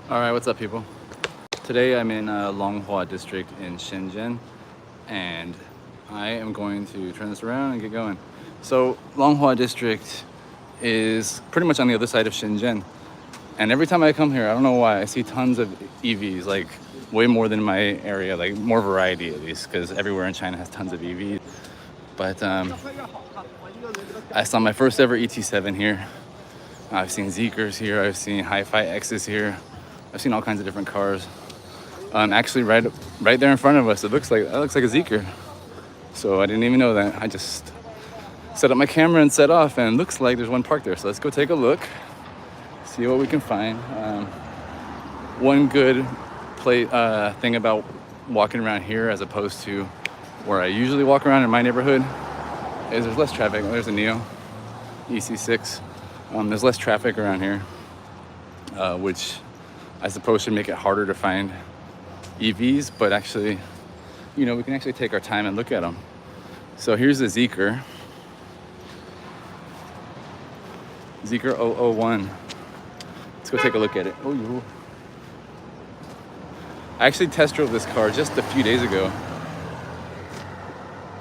Alright, what's up people? Today I'm in Longhua district in Shenzhen and I am going to turn this around and get going. So Longhua district is pretty much on the other side of Shenzhen, and every time I come here, I don't know why, I see tons of EVs, like way more than my area, like more variety at least, because everywhere in China has tons of EVs. But I saw my first ever ET7 here. I've seen Zikrs here, I've seen Hi-Fi X's here, I've seen all kinds of different cars. Actually, right there in front of us, that looks like a Zikr. So I didn't even know that. I just set up my camera and set off, and it looks like there's one parked there. So let's go take a look, see what we can find. One good thing about walking around here as opposed to where I usually walk around in my neighborhood is there's less traffic. There's a NIO ET6. There's less traffic around here, which I suppose should make it harder to find EVs, but actually, you know, we can actually take our time and look at them. So here's the Zikr 001. Let's go take a look at it. Oh, I actually test drove this car just a few days ago.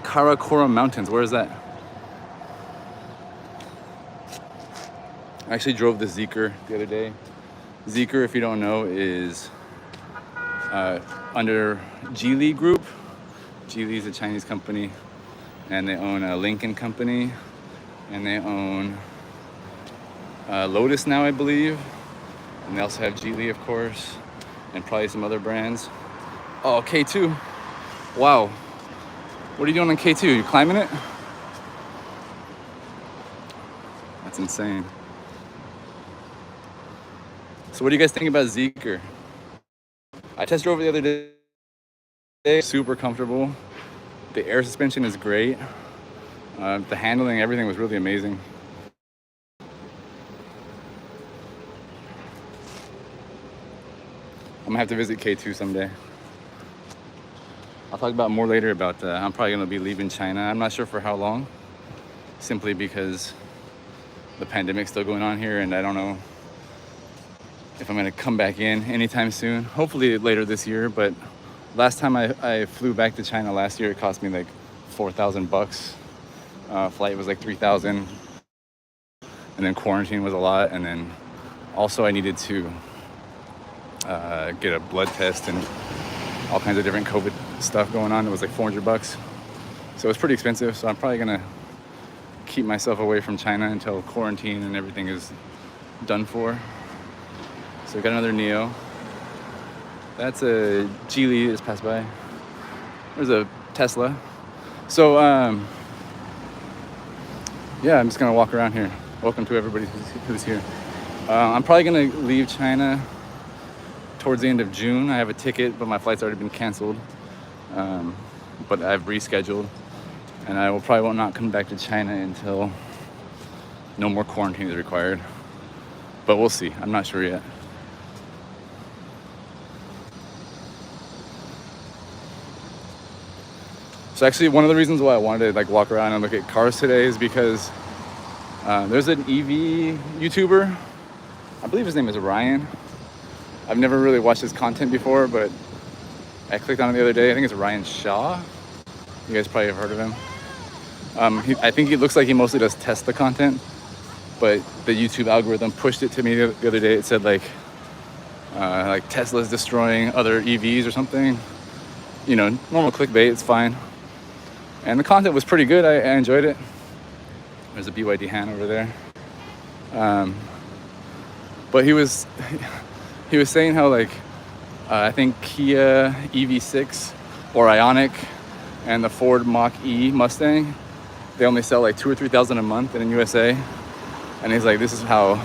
Karakoram Mountains, where is that? I actually drove the Zikr the other day. Zikr, if you don't know, is under Geely Group. Geely is a Chinese company, and they own a Lincoln company, and they own Lotus now, I believe. And they also have Geely, of course, and probably some other brands. Oh, K2. Wow. What are you doing on K2? You climbing it? That's insane. So what do you guys think about Zikr? I test drove it the other day. Super comfortable. The air suspension is great. The handling, everything was really amazing. I'm gonna have to visit K2 someday. I'll talk about more later about I'm probably gonna be leaving China. I'm not sure for how long, simply because the pandemic's still going on here, and I don't know if I'm gonna come back in anytime soon. Hopefully later this year, but last time I flew back to China last year, it cost me like $4,000. Flight was like 3,000, and then quarantine was a lot, and then also I needed to get a blood test and all kinds of different COVID stuff going on. It was like $400, so it's pretty expensive. So I'm probably gonna keep myself away from China until quarantine and everything is done for. So we got another NIO. That's a Geely that's passed by. There's a Tesla. So yeah, I'm just gonna walk around here. Welcome to everybody who's here. I'm probably gonna leave China towards the end of June. I have a ticket, but my flight's already been canceled. But I've rescheduled, and I will probably not come back to China until no more quarantine is required. But we'll see. I'm not sure yet. So actually, one of the reasons why I wanted to walk around and look at cars today is because there's an EV YouTuber. I believe his name is Ryan. I've never really watched his content before, but I clicked on it the other day. I think it's Ryan Shaw. You guys probably have heard of him. I think he looks like he mostly does Tesla content, but the YouTube algorithm pushed it to me the other day. It said like Tesla's destroying other EVs or something. You know, normal clickbait, it's fine. And the content was pretty good. I enjoyed it. There's a BYD hand over there. But he was saying how I think Kia EV6 or Ioniq and the Ford Mach-E Mustang, they only sell like 2,000 or 3,000 a month in the USA. And he's like, this is how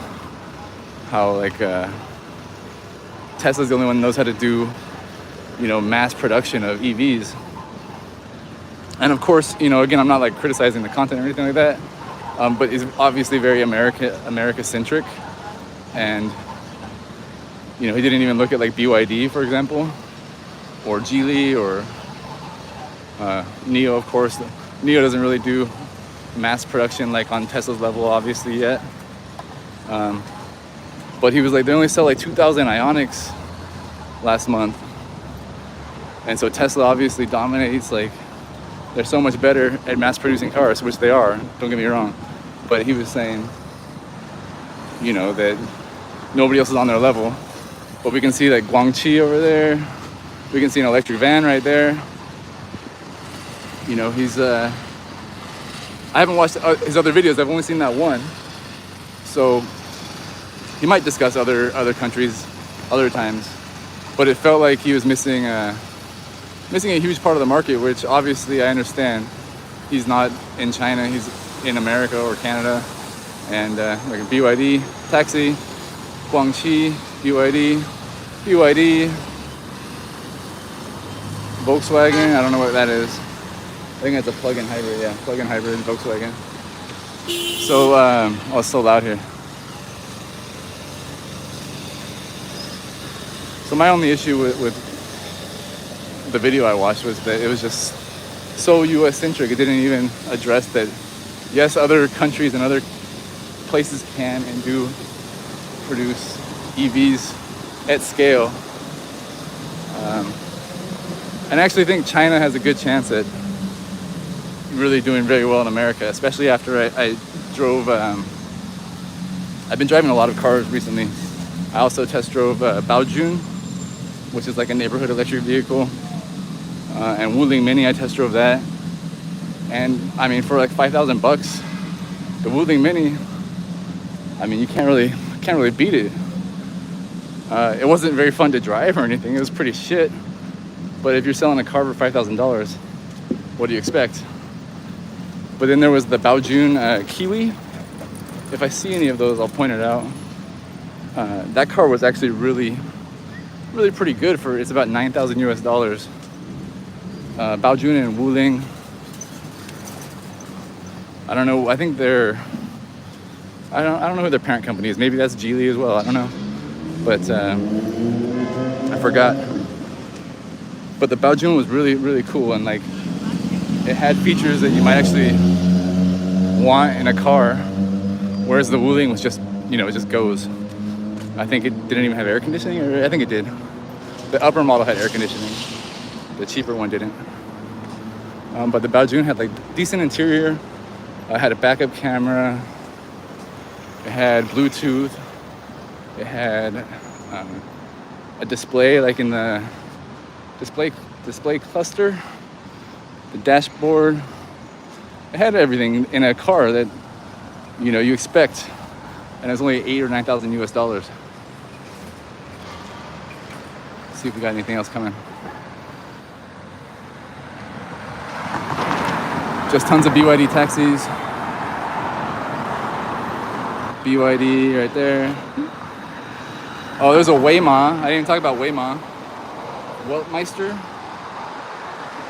Tesla's the only one that knows how to do, you know, mass production of EVs. And of course, you know, again, I'm not like criticizing the content or anything like that, but it's obviously very America-centric. And, you know, he didn't even look at like BYD, for example, or Geely, or NIO, of course. NIO doesn't really do mass production like on Tesla's level, obviously, yet. But he was like, they only sell like 2,000 Ioniqs last month. And so Tesla obviously dominates. Like, they're so much better at mass producing cars, which they are, don't get me wrong. But he was saying, you know, that nobody else is on their level. But we can see like Guangqi over there. We can see an electric van right there. You know, he's, I haven't watched his other videos. I've only seen that one. So he might discuss other countries other times. But it felt like he was missing a huge part of the market, which obviously I understand. He's not in China, he's in America or Canada. And like a BYD taxi, Guangqi, BYD, Volkswagen, I don't know what that is. I think it's a plug-in hybrid, yeah, plug-in hybrid Volkswagen. So, oh, it's so loud here. So my only issue with the video I watched was that it was just so US-centric. It didn't even address that, yes, other countries and other places can and do produce EVs at scale. And I actually think China has a good chance at really doing very well in America, especially after I drove, I've been driving a lot of cars recently. I also test drove Baojun, which is like a neighborhood electric vehicle. And Wuling Mini, I test drove that. And I mean, for like 5,000 bucks, the Wuling Mini, I mean, you can't really beat it. It wasn't very fun to drive or anything. It was pretty shit. But if you're selling a car for $5,000, what do you expect? But then there was the Baojun Kiwi. If I see any of those, I'll point it out. That car was actually really pretty good for, it's about 9,000 US dollars. Baojun and Wuling, I don't know, I think they're, I don't know who their parent company is. Maybe that's Geely as well, I don't know. But I forgot. But the Baojun was really cool, and like it had features that you might actually want in a car, whereas the Wuling was just, you know, it just goes. I think it didn't even have air conditioning, or I think it did. The upper model had air conditioning. The cheaper one didn't. But the Baojun had like decent interior. It had a backup camera. It had Bluetooth. It had a display like in the display cluster. The dashboard. It had everything in a car that, you know, you expect, and it's only 8,000 or 9,000 US dollars. Let's see if we got anything else coming. Just tons of BYD taxis. BYD right there. Oh, there's a Wayma. I didn't talk about Wayma. Weltmeister.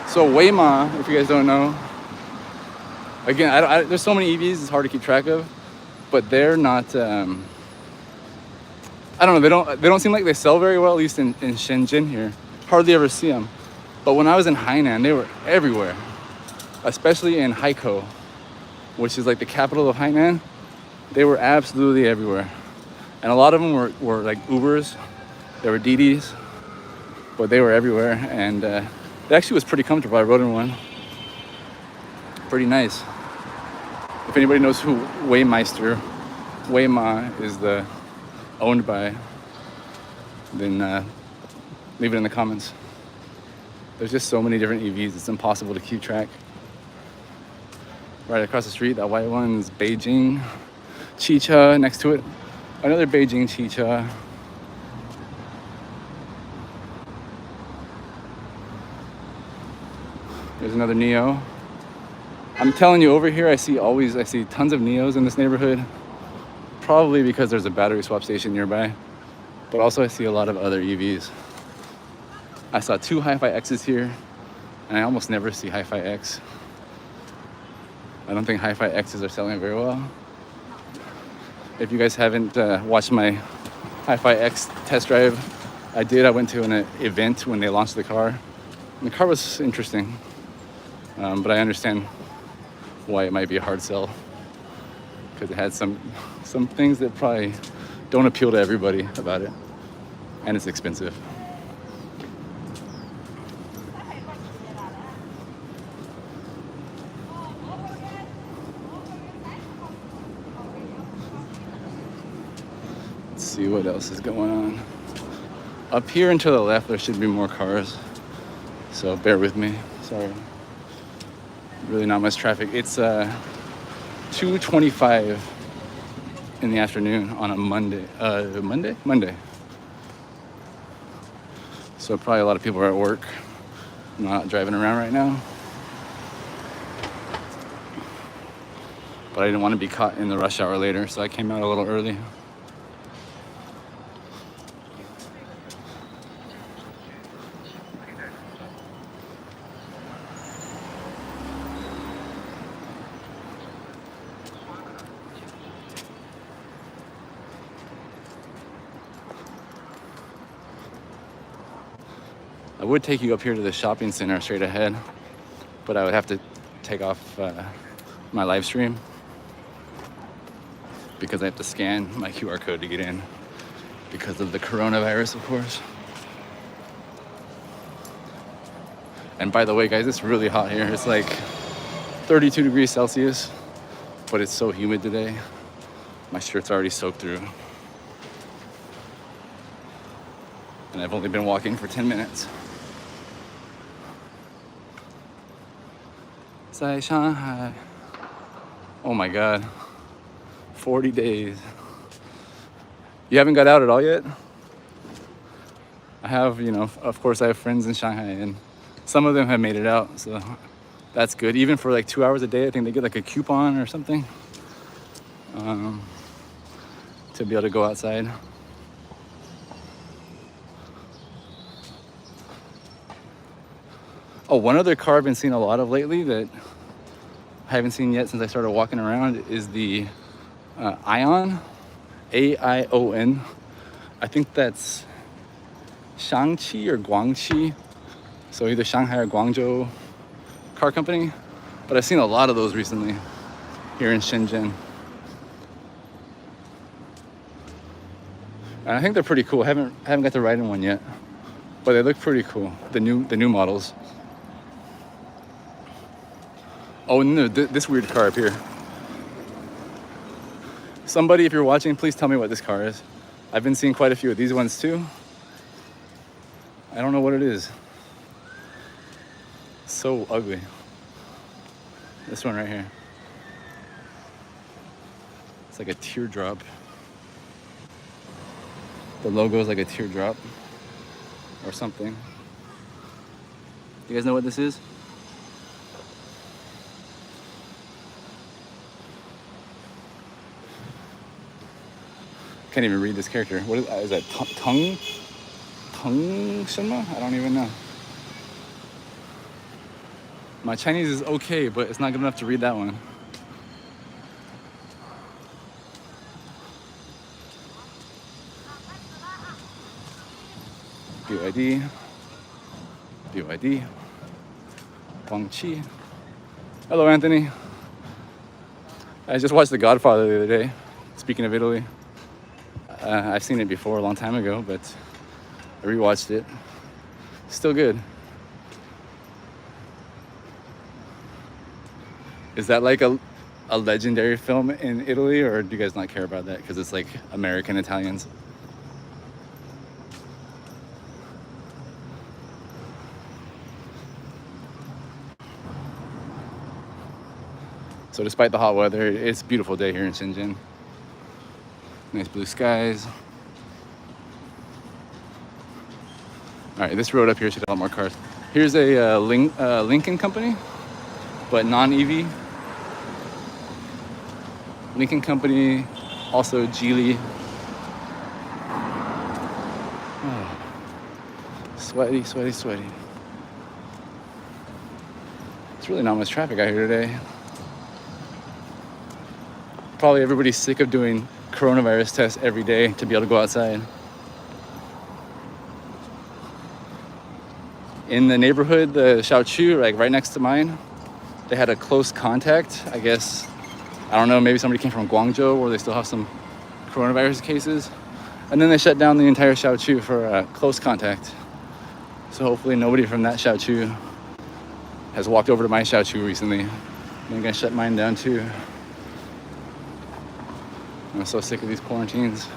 So Wayma, if you guys don't know, again, there's so many EVs, it's hard to keep track of, but they're not. I don't know. They don't seem like they sell very well, at least in Shenzhen here. Hardly ever see them. But when I was in Hainan, they were everywhere, especially in Haikou, which is like the capital of Hainan. They were absolutely everywhere, and a lot of them were like Ubers. They were Didis, but they were everywhere, and it actually was pretty comfortable. I rode in one. Pretty nice. If anybody knows who Wayma is owned by, then leave it in the comments. There's just so many different EVs, it's impossible to keep track. Right across the street, that white one is Beijing Chicha. Next to it, another Beijing Chicha. There's another NIO. I'm telling you, over here I see tons of NIOs in this neighborhood. Probably because there's a battery swap station nearby. But also I see a lot of other EVs. I saw 2 Hi-Fi X's here, and I almost never see Hi-Fi X. I don't think Hi-Fi X's are selling very well. If you guys haven't watched my Hi-Fi X test drive, I went to an event when they launched the car. And the car was interesting, but I understand why it might be a hard sell, because it had some things that probably don't appeal to everybody about it, and it's expensive. Let's see what else is going on. Up here and to the left, there should be more cars, so bear with me. Sorry. Really not much traffic. It's 2:25 in the afternoon on a Monday. Monday. So probably a lot of people are at work. I'm not driving around right now. But I didn't want to be caught in the rush hour later, so I came out a little early. I would take you up here to the shopping center straight ahead, but I would have to take off my live stream because I have to scan my QR code to get in because of the coronavirus, of course. And by the way, guys, it's really hot here. It's like 32 degrees Celsius, but it's so humid today. My shirt's already soaked through. And I've only been walking for 10 minutes. 在上海. Oh my God. 40 days. You haven't got out at all yet? I have, of course I have friends in Shanghai and some of them have made it out, so that's good. Even for like 2 hours a day, I think they get like a coupon or something to be able to go outside. Oh, one other car I've been seeing a lot of lately that I haven't seen yet since I started walking around is the Ion, A-I-O-N. I think that's Shangqi or Guangqi, so either Shanghai or Guangzhou car company. But I've seen a lot of those recently here in Shenzhen. And I think they're pretty cool. I haven't got to ride in one yet, but they look pretty cool. The new models. Oh no, this weird car up here. Somebody, if you're watching, please tell me what this car is. I've been seeing quite a few of these ones too. I don't know what it is. So ugly. This one right here. It's like a teardrop. The logo is like a teardrop or something. You guys know what this is? Can't even read this character. What is that? Tung Shenma? I don't even know. My Chinese is okay, but it's not good enough to read that one. BYD. Guangqi. Hello, Anthony. I just watched The Godfather the other day. Speaking of Italy. I've seen it before a long time ago, but I rewatched it. Still good. Is that like a legendary film in Italy, or do you guys not care about that because it's like American Italians? So despite the hot weather, it's a beautiful day here in Shenzhen. Nice blue skies. All right, this road up here should have a lot more cars. Here's a Lincoln company, but non-EV. Lincoln company, also Geely. Oh, sweaty. It's really not much traffic out here today. Probably everybody's sick of doing coronavirus tests every day to be able to go outside. In the neighborhood, the Xiaochu, like right next to mine, they had a close contact. I guess, I don't know, maybe somebody came from Guangzhou where they still have some coronavirus cases. And then they shut down the entire Xiaochu for close contact. So hopefully nobody from that Xiaochu has walked over to my Xiaochu recently. I think I shut mine down too. I'm so sick of these quarantines.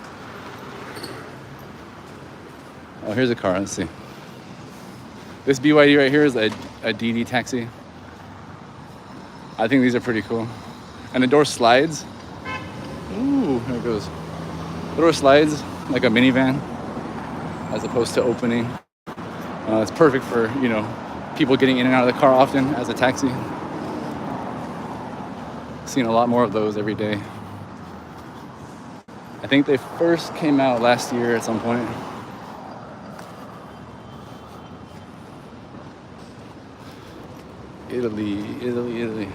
Oh, here's a car, let's see. This BYD right here is a DD taxi. I think these are pretty cool. And the door slides. Ooh, there it goes. The door slides like a minivan as opposed to opening. It's perfect for, you know, people getting in and out of the car often as a taxi. Seeing a lot more of those every day. I think they first came out last year at some point. Italy.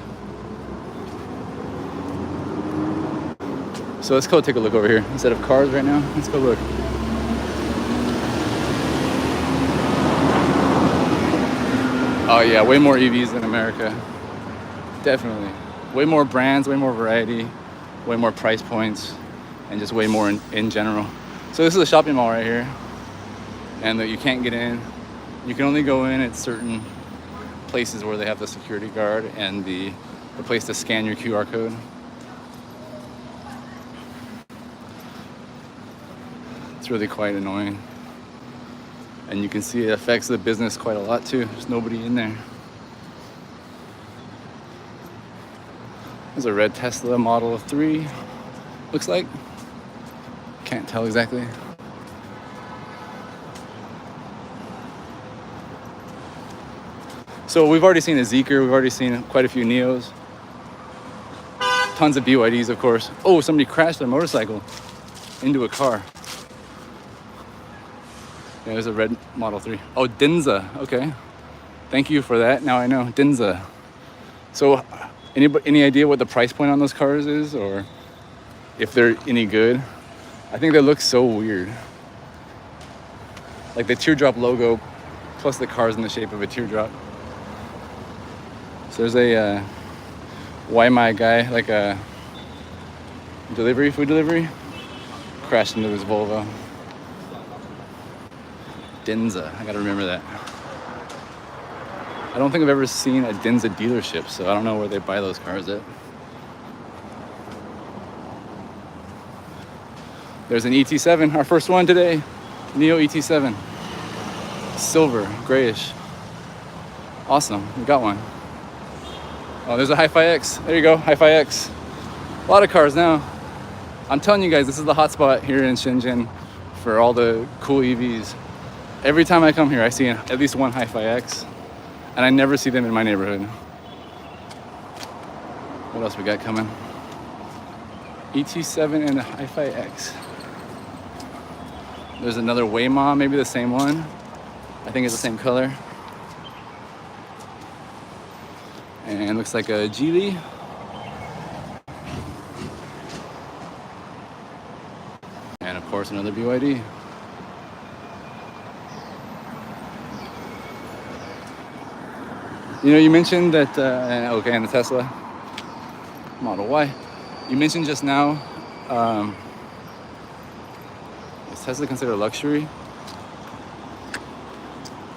So let's go take a look over here. Instead of cars right now, let's go look. Oh yeah, way more EVs than America. Definitely. Way more brands, way more variety, way more price points, and just way more in general. So this is a shopping mall right here. And you can't get in. You can only go in at certain places where they have the security guard and the place to scan your QR code. It's really quite annoying. And you can see it affects the business quite a lot too. There's nobody in there. There's a red Tesla Model 3, looks like. Can't tell exactly. So we've already seen a Zikr, we've already seen quite a few NIOs. Tons of BYDs, of course. Oh, somebody crashed their motorcycle into a car. Yeah, there's a red Model 3. Oh, Denza, okay. Thank you for that, now I know, Denza. So, any idea what the price point on those cars is, or if they're any good? I think they look so weird. Like the teardrop logo, plus the car's in the shape of a teardrop. So there's a Waimai guy, like a food delivery, crashed into this Volvo. Denza, I gotta remember that. I don't think I've ever seen a Denza dealership, so I don't know where they buy those cars at. There's an ET7, our first one today. NIO ET7. Silver, grayish. Awesome, we got one. Oh, there's a Hi-Fi X. There you go, Hi-Fi X. A lot of cars now. I'm telling you guys, this is the hot spot here in Shenzhen for all the cool EVs. Every time I come here, I see at least one Hi-Fi X, and I never see them in my neighborhood. What else we got coming? ET7 and a Hi-Fi X. There's another Waymo, maybe the same one. I think it's the same color. And looks like a Geely. And of course another BYD. You know, you mentioned that, okay, and the Tesla Model Y. You mentioned just now, is Tesla considered luxury?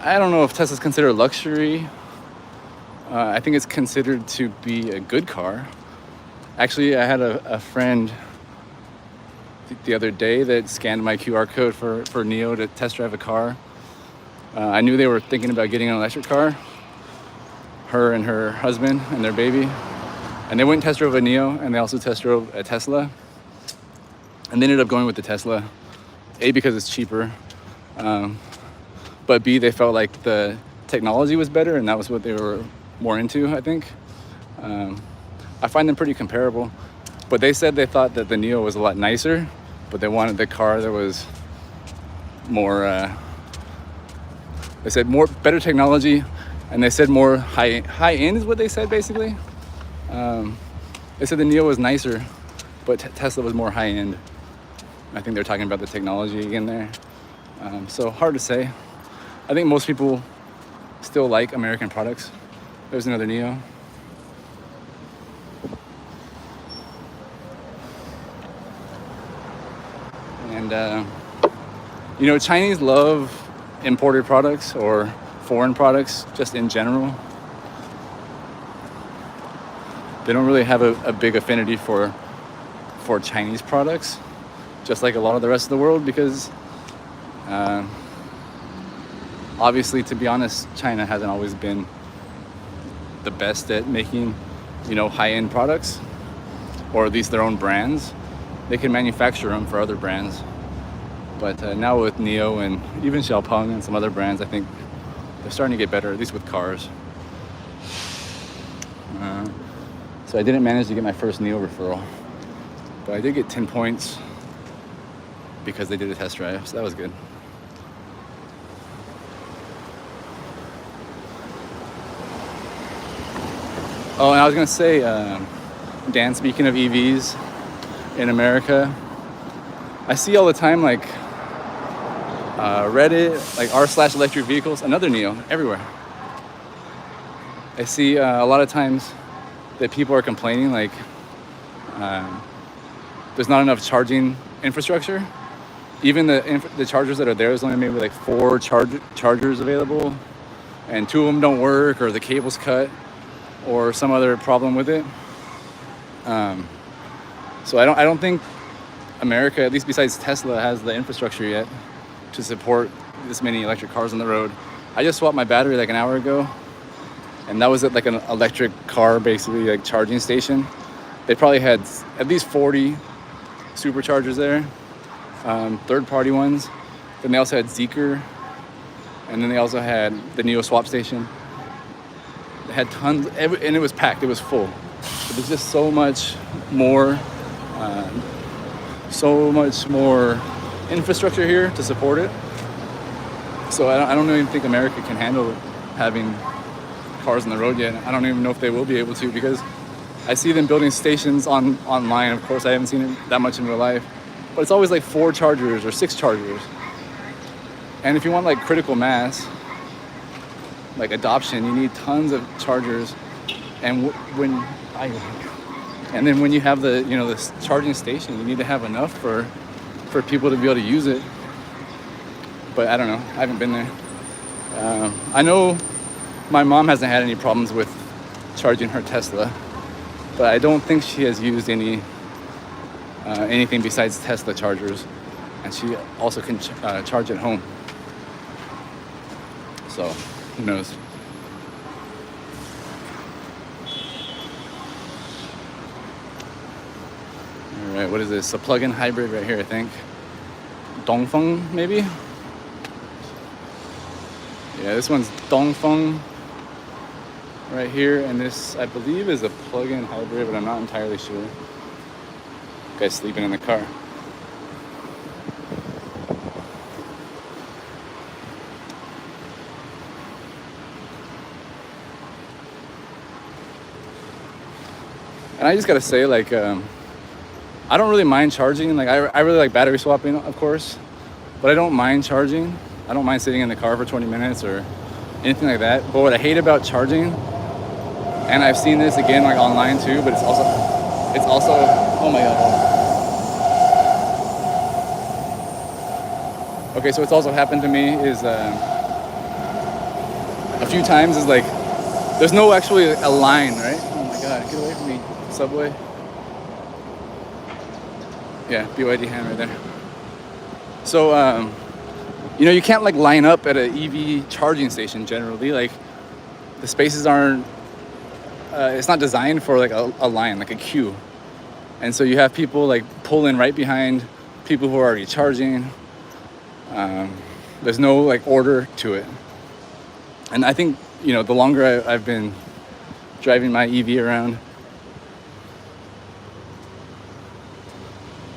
I don't know if Tesla's considered luxury. I think it's considered to be a good car. Actually, I had a friend the other day that scanned my QR code for NIO to test drive a car. I knew they were thinking about getting an electric car, her and her husband and their baby. And they went and test drove a NIO, and they also test drove a Tesla. And they ended up going with the Tesla, A, because it's cheaper, but B, they felt like the technology was better, and that was what they were more into, I think. I find them pretty comparable, but they said they thought that the NIO was a lot nicer, but they wanted the car that was more, they said better technology, and they said more high end is what they said, basically. They said the NIO was nicer, but Tesla was more high end. I think they're talking about the technology again there. So hard to say. I think most people still like American products. There's another NIO. And You know, Chinese love imported products or foreign products just in general. They don't really have a big affinity for Chinese products, just like a lot of the rest of the world, because obviously, to be honest, China hasn't always been the best at making, you know, high-end products, or at least their own brands. They can manufacture them for other brands. But now with NIO and even Xpeng and some other brands, I think they're starting to get better, at least with cars. So I didn't manage to get my first NIO referral, but I did get 10 points because they did a test drive, so that was good. Oh, and I was gonna say, Dan, speaking of EVs in America, I see all the time, like, Reddit, like r/electric vehicles, another NIO everywhere. I see a lot of times that people are complaining, like, there's not enough charging infrastructure. Even the chargers that are there, there's only maybe like 4 chargers available, and 2 of them don't work, or the cable's cut, or some other problem with it. So I don't think America, at least besides Tesla, has the infrastructure yet to support this many electric cars on the road. I just swapped my battery like an hour ago, and that was at like an electric car, basically, like charging station. They probably had at least 40 superchargers there, third-party ones. Then they also had Zikr, and then they also had the NIO swap station. They had tons, and it was packed, it was full. But there's just so much more infrastructure here to support it. So I don't even think America can handle having cars on the road yet. I don't even know if they will be able to, because I see them building stations online. Of course, I haven't seen it that much in real life, but it's always like 4 chargers or 6 chargers. And if you want like critical mass, like adoption, you need tons of chargers. And then when you have this charging station, you need to have enough for people to be able to use it. But I don't know. I haven't been there. I know my mom hasn't had any problems with charging her Tesla, but I don't think she has used anything besides Tesla chargers, and she also can charge at home. So who knows? All right, what is this? A plug-in hybrid right here, I think. Dongfeng, maybe? Yeah, this one's Dongfeng right here, and this, I believe, is a plug-in hybrid, but I'm not entirely sure. Guy's sleeping in the car. And I just gotta say, like, I don't really mind charging. Like, I really like battery swapping, of course, but I don't mind charging. I don't mind sitting in the car for 20 minutes or anything like that. But what I hate about charging, and I've seen this again like online too, but it's also, oh my God. Okay, so what's also happened to me is a few times is like, there's no actually a line, right? Oh my God, get away from me, subway. Yeah, BYD hand right there. So, you can't like line up at an EV charging station generally. Like, the spaces aren't, it's not designed for like a line, like a queue. And so you have people like pull in right behind people who are already charging. There's no like order to it. And I think, the longer I've been driving my EV around,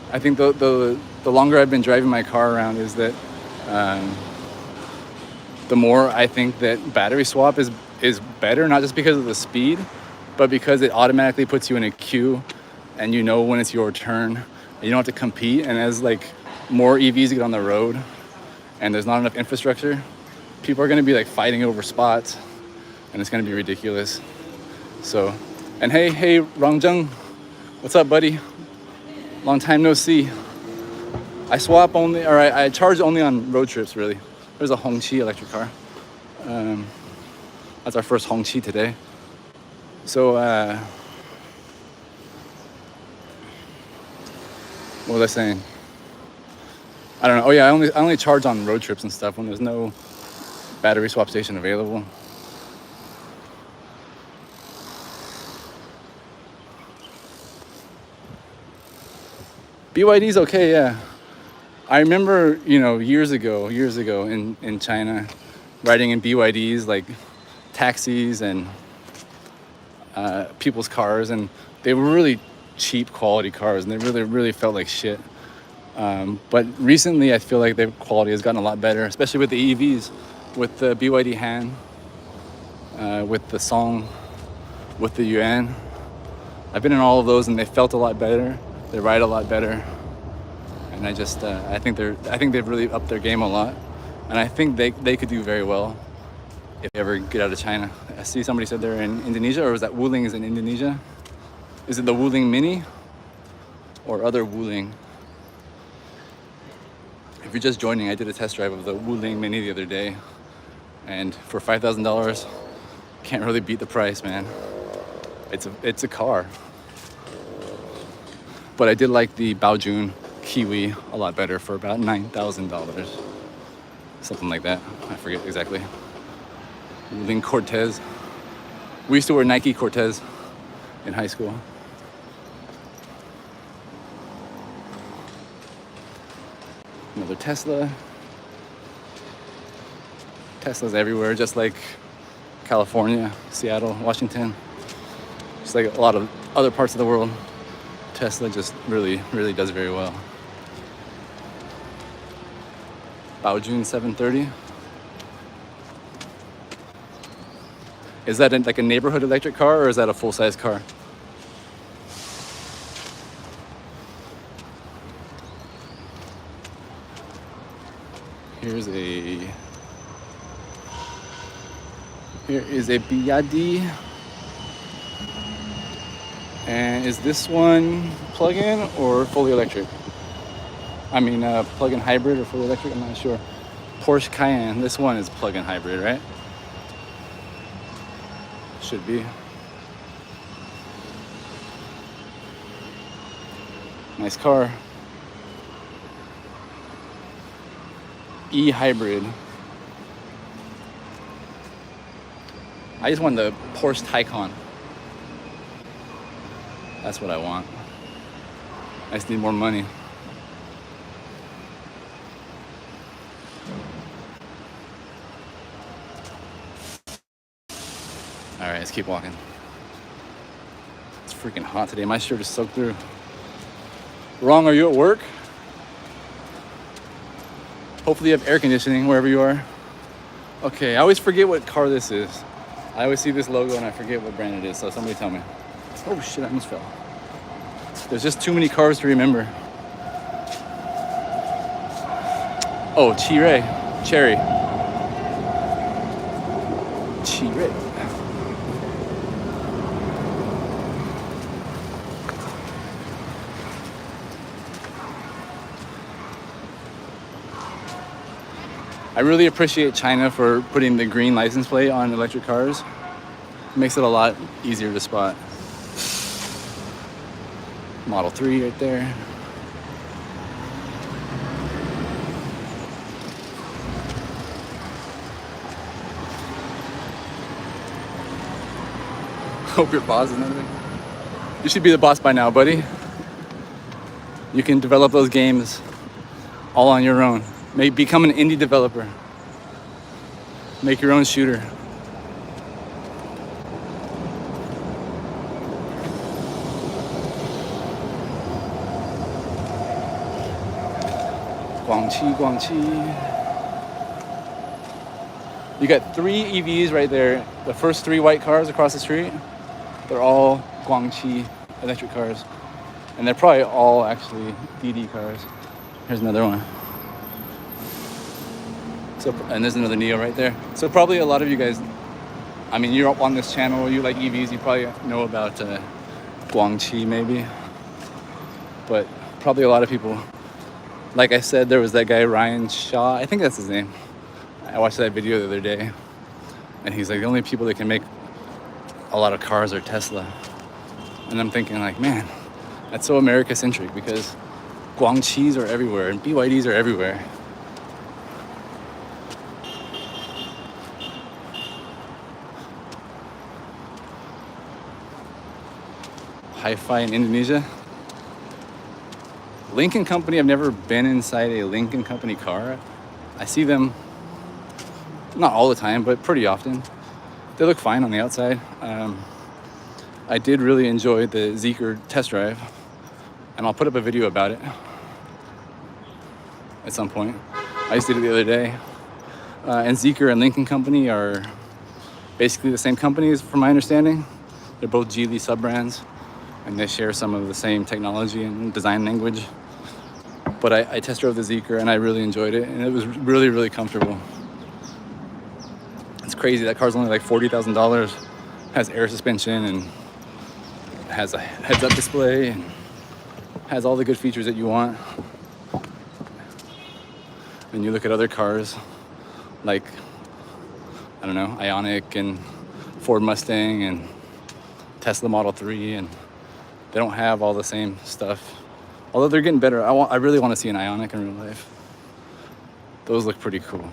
I think the longer I've been driving my car around is that the more I think that battery swap is better, not just because of the speed, but because it automatically puts you in a queue, and when it's your turn, and you don't have to compete. And as like more EVs get on the road and there's not enough infrastructure, people are going to be like fighting over spots, and it's going to be ridiculous. So, and hey Rangjung, what's up, buddy? Long time no see. I swap only, or I charge only on road trips, really. There's a Hongqi electric car. That's our first Hongqi today. So, what was I saying? I don't know. Oh yeah, I only charge on road trips and stuff when there's no battery swap station available. BYD's okay, yeah. I remember, years ago in China, riding in BYDs, like taxis and people's cars, and they were really cheap quality cars, and they really felt like shit. But recently, I feel like their quality has gotten a lot better, especially with the EVs, with the BYD Han, with the Song, with the Yuan. I've been in all of those, and they felt a lot better. They ride a lot better, and I think they've really upped their game a lot, and I think they could do very well if they ever get out of China. I see somebody said they're in Indonesia, or was that Wuling is in Indonesia? Is it the Wuling Mini or other Wuling? If you're just joining, I did a test drive of the Wuling Mini the other day, and for $5,000, can't really beat the price, man. It's a car. But I did like the Baojun Kiwi a lot better for about $9,000. Something like that. I forget exactly. Wuling Cortez. We used to wear Nike Cortez in high school. Another Tesla. Tesla's everywhere, just like California, Seattle, Washington. Just like a lot of other parts of the world. Tesla just really does very well. Baojun 730. Is that like a neighborhood electric car, or is that a full-size car? Here is a BYD. And is this one plug-in or fully electric? I mean, plug-in hybrid or fully electric, I'm not sure. Porsche Cayenne, this one is plug-in hybrid, right? Should be. Nice car. E-hybrid. I just want the Porsche Taycan. That's what I want. I just need more money. All right, let's keep walking. It's freaking hot today. My shirt is soaked through. Wrong, are you at work? Hopefully you have air conditioning wherever you are. Okay, I always forget what car this is. I always see this logo and I forget what brand it is, so somebody tell me. Oh shit, I almost fell. There's just too many cars to remember. Oh, Cherry. I really appreciate China for putting the green license plate on electric cars. It makes it a lot easier to spot. Model 3 right there. Hope your boss is nothing. You should be the boss by now, buddy. You can develop those games all on your own. Maybe become an indie developer. Make your own shooter. Guangqi. You got 3 EVs right there. The first 3 white cars across the street, they're all Guangqi electric cars. And they're probably all actually DD cars. Here's another one. So, and there's another NIO right there. So probably a lot of you guys, I mean, you're on this channel, you like EVs, you probably know about Guangqi maybe. But probably a lot of people Like I said, there was that guy Ryan Shaw, I think that's his name. I watched that video the other day, and he's like, the only people that can make a lot of cars are Tesla. And I'm thinking like, man, that's so America-centric, because Guangqis are everywhere and BYDs are everywhere. Hi-Fi in Indonesia. Lincoln Company, I've never been inside a Lincoln Company car. I see them, not all the time, but pretty often. They look fine on the outside. I did really enjoy the Zikr test drive, and I'll put up a video about it at some point. I just did it the other day. And Zikr and Lincoln Company are basically the same companies, from my understanding. They're both Geely sub-brands, and they share some of the same technology and design language. But I test drove the Zikr, and I really enjoyed it, and it was really, really comfortable. It's crazy, that car's only like $40,000, has air suspension, and has a heads-up display, and has all the good features that you want. And you look at other cars, like, I don't know, Ioniq and Ford Mustang and Tesla Model 3, and they don't have all the same stuff. Although they're getting better. I really want to see an Ioniq in real life. Those look pretty cool.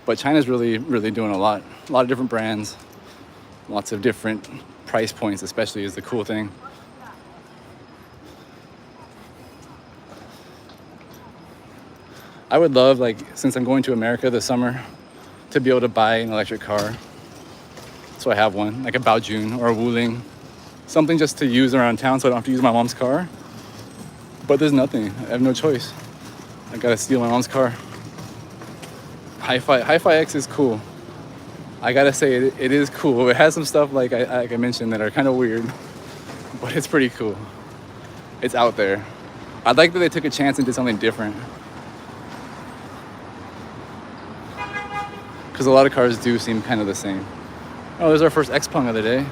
But China's really, really doing a lot of different brands, lots of different price points, especially, is the cool thing. I would love, like, since I'm going to America this summer, to be able to buy an electric car. So I have one, like a Baojun or a Wuling. Something just to use around town so I don't have to use my mom's car. But there's nothing. I have no choice. I gotta steal my mom's car. Hi-Fi X is cool. I gotta say, it is cool. It has some stuff, like I mentioned, that are kind of weird. But it's pretty cool. It's out there. I like that they took a chance and did something different. Because a lot of cars do seem kind of the same. Oh, there's our first Xpeng of the day.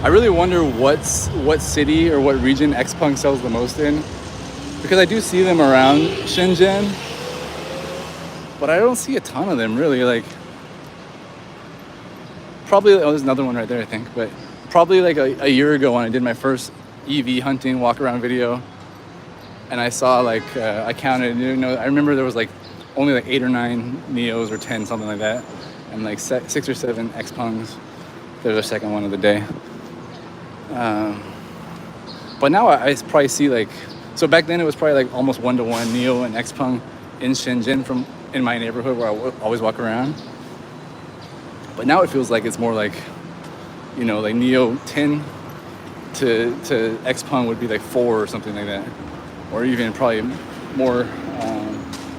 I really wonder what city or what region Xpeng sells the most in, because I do see them around Shenzhen, but I don't see a ton of them really. Like, probably, oh, there's another one right there, I think, but probably like a year ago when I did my first EV hunting walk around video, and I saw, like, I counted, I remember there was like only like 8 or 9 NIOs or 10, something like that, and like 6 or 7 Xpengs. There's the second one of the day. But now I probably see, like, so back then it was probably like almost 1-to-1 NIO and Xpeng in Shenzhen in my neighborhood where I always walk around. But now it feels like it's more like, like NIO 10 to Xpeng would be like 4 or something like that, or even probably more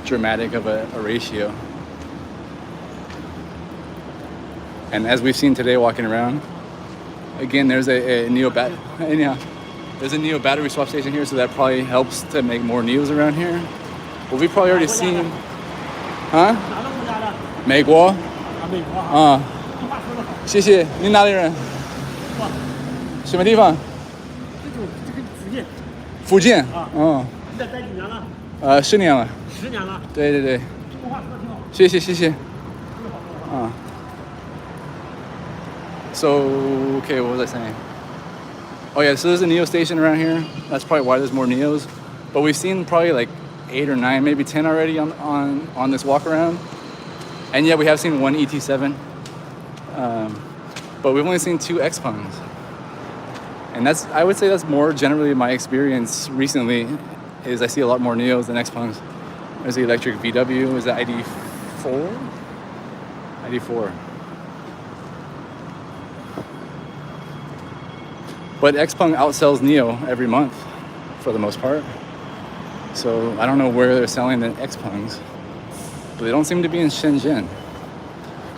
dramatic of a ratio. And as we've seen today walking around, again, there's a NIO there's a NIO battery swap station here, so that probably helps to make more NIOs around here. But we've probably already seen, huh? 美国？啊，谢谢。您哪里人？什么地方？福建。嗯。你在待几年了？10年了。10年了。对对对。中国话说得挺好。谢谢谢谢。啊。So, okay, what was I saying? Oh yeah, so there's a NIO station around here. That's probably why there's more NIOs. But we've seen probably like 8 or 9, maybe 10 already on this walk around. And yeah, we have seen one ET7. But we've only seen 2 Xpengs. And I would say that's more generally my experience recently, is I see a lot more NIOs than Xpengs. There's the electric VW, is that ID4? ID4. But Xpeng outsells NIO every month, for the most part. So I don't know where they're selling the Xpengs, but they don't seem to be in Shenzhen.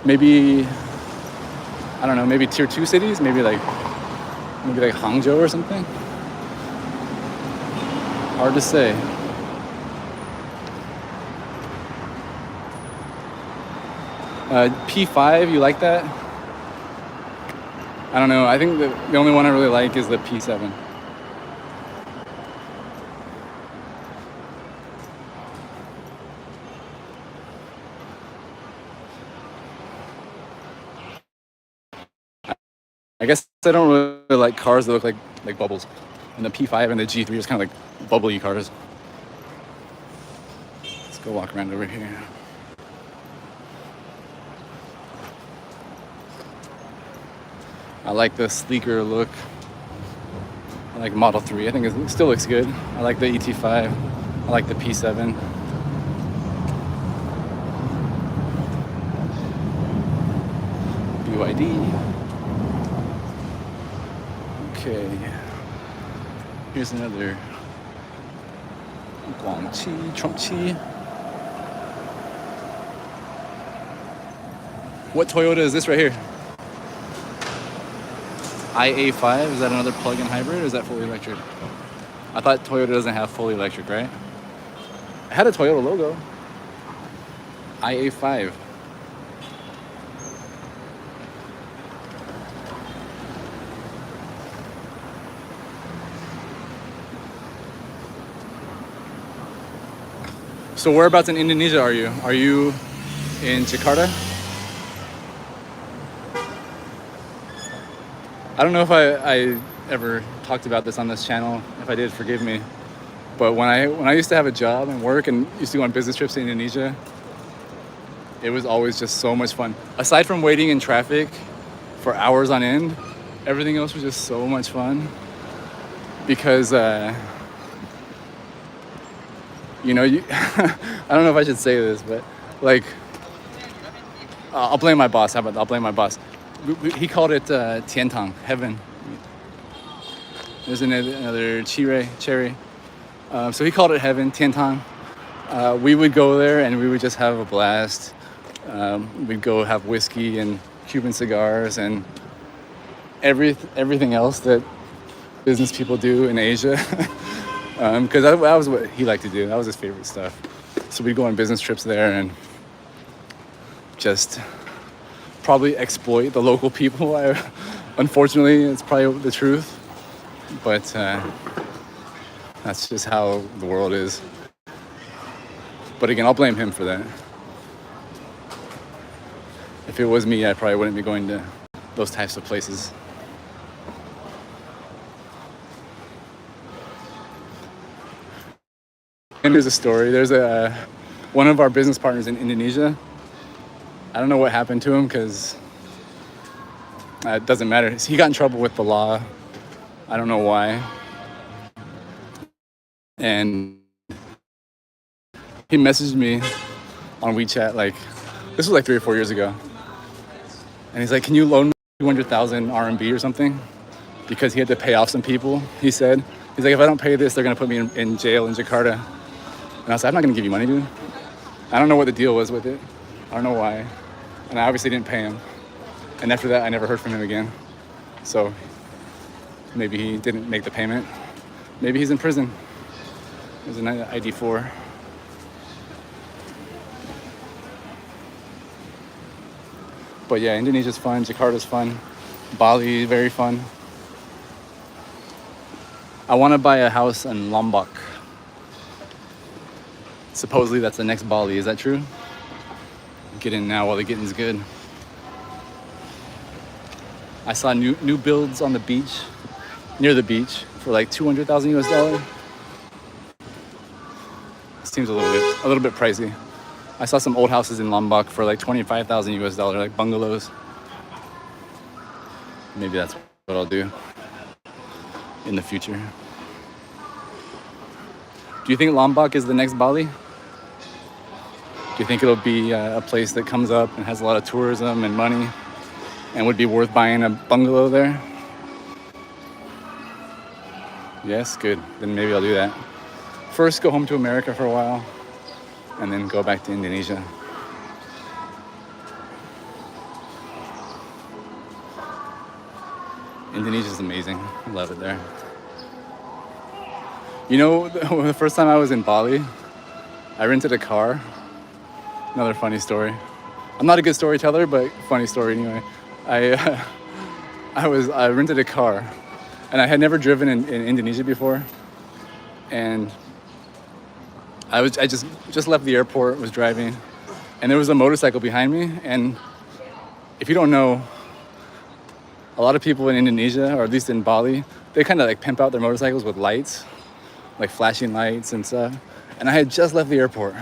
Maybe, I don't know, maybe tier 2 cities, maybe like Hangzhou or something. Hard to say. P5, you like that? I don't know. I think the only one I really like is the P7. I guess I don't really like cars that look like bubbles. And the P5 and the G3 are just kind of like bubbly cars. Let's go walk around over here. I like the sleeker look. I like Model 3. I think it still looks good. I like the ET5. I like the P7. BYD. Okay. Here's another Guangqi, Chongqi. What Toyota is this right here? IA5, is that another plug-in hybrid or is that fully electric? I thought Toyota doesn't have fully electric, right? It had a Toyota logo. IA5. So whereabouts in Indonesia are you? Are you in Jakarta? I don't know if I ever talked about this on this channel. If I did, forgive me. But when I used to have a job and work and used to go on business trips to Indonesia, it was always just so much fun. Aside from waiting in traffic for hours on end, everything else was just so much fun. Because you know, I don't know if I should say this, but like, I'll blame my boss. How about I'll blame my boss? He called it Tiantang, heaven. There's another cherry. So he called it heaven, Tiantang. We would go there and we would just have a blast. We'd go have whiskey and Cuban cigars and everything else that business people do in Asia. Because that was what he liked to do. That was his favorite stuff. So we'd go on business trips there and just probably exploit the local people. Unfortunately, it's probably the truth. But that's just how the world is. But again, I'll blame him for that. If it was me, I probably wouldn't be going to those types of places. And here's a story. There's one of our business partners in Indonesia. I don't know what happened to him because it doesn't matter. He got in trouble with the law. I don't know why. And he messaged me on WeChat, like, this was like 3 or 4 years ago. And he's like, can you loan me 200,000 RMB or something? Because he had to pay off some people, he said. He's like, if I don't pay this, they're gonna put me in jail in Jakarta. And I was like, I'm not gonna give you money, dude. I don't know what the deal was with it. I don't know why. And I obviously didn't pay him. And after that, I never heard from him again. So maybe he didn't make the payment. Maybe he's in prison. There's an ID4. But yeah, Indonesia's fun, Jakarta's fun, Bali, very fun. I want to buy a house in Lombok. Supposedly that's the next Bali, is that true? Get in now while the getting's good. I saw new builds on the beach, near the beach, for like 200,000 US. Seems a little bit pricey. I saw some old houses in Lombok for like 25,000 US, like bungalows. Maybe that's what I'll do in the future. Do you think Lombok is the next Bali? Do you think it'll be a place that comes up and has a lot of tourism and money and would be worth buying a bungalow there? Yes, good. Then maybe I'll do that. First, go home to America for a while and then go back to Indonesia. Indonesia's amazing. I love it there. You know, the first time I was in Bali, I rented a car. Another funny story. I'm not a good storyteller, but funny story anyway. I I rented a car, and I had never driven in Indonesia before, and I just left the airport, was driving, and there was a motorcycle behind me. And if you don't know, a lot of people in Indonesia, or at least in Bali, they kind of like pimp out their motorcycles with lights, like flashing lights and stuff. And I had just left the airport,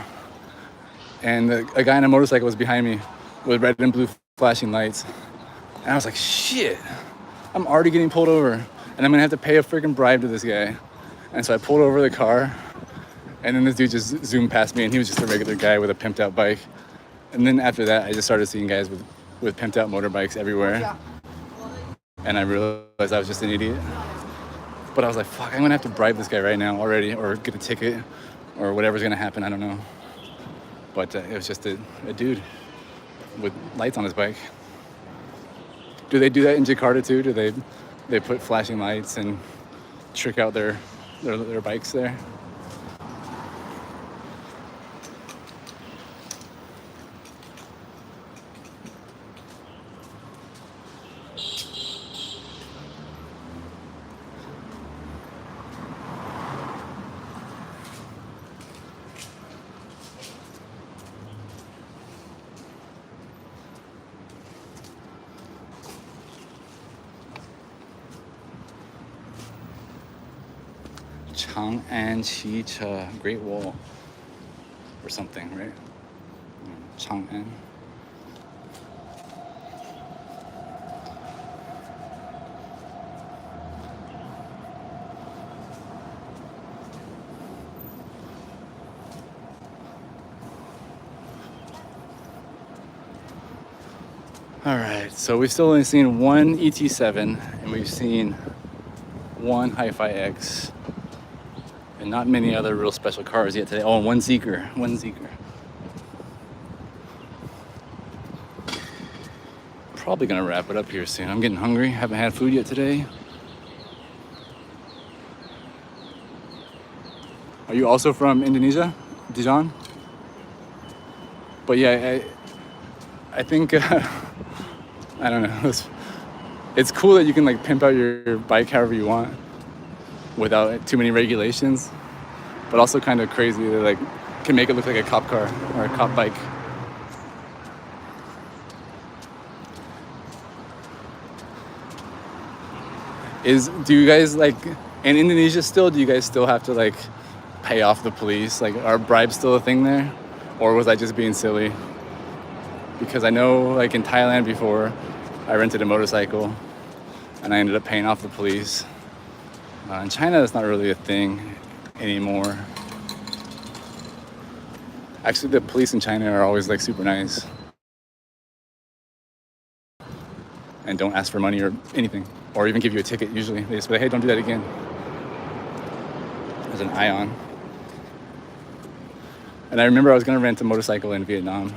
and a guy on a motorcycle was behind me with red and blue flashing lights. And I was like, shit, I'm already getting pulled over, and I'm gonna have to pay a freaking bribe to this guy. And so I pulled over the car, and then this dude just zoomed past me, and he was just a regular guy with a pimped out bike. And then after that, I just started seeing guys with pimped out motorbikes everywhere. And I realized I was just an idiot. But I was like, fuck, I'm gonna have to bribe this guy right now already, or get a ticket, or whatever's gonna happen, I don't know. But it was just a dude with lights on his bike. Do they do that in Jakarta too? Do they put flashing lights and trick out their bikes there? Chang'an Great Wall or something, right? Chang'an. All right, so we've still only seen one ET7, and we've seen one Hi-Fi X, and not many other real special cars yet today. Oh, one Zikr. Probably gonna wrap it up here soon. I'm getting hungry. Haven't had food yet today. Are you also from Indonesia, Dijon? But yeah, I think I don't know. It's cool that you can like pimp out your bike however you want without too many regulations, but also kind of crazy that like can make it look like a cop car or a cop bike. Do you guys like in Indonesia still? Do you guys still have to like pay off the police? Like, are bribes still a thing there, or was I just being silly? Because I know like in Thailand before, I rented a motorcycle and I ended up paying off the police. In China, that's not really a thing anymore. Actually, the police in China are always like super nice and don't ask for money or anything, or even give you a ticket usually. They just say, hey, don't do that again. There's an Ion. And I remember I was gonna rent a motorcycle in Vietnam,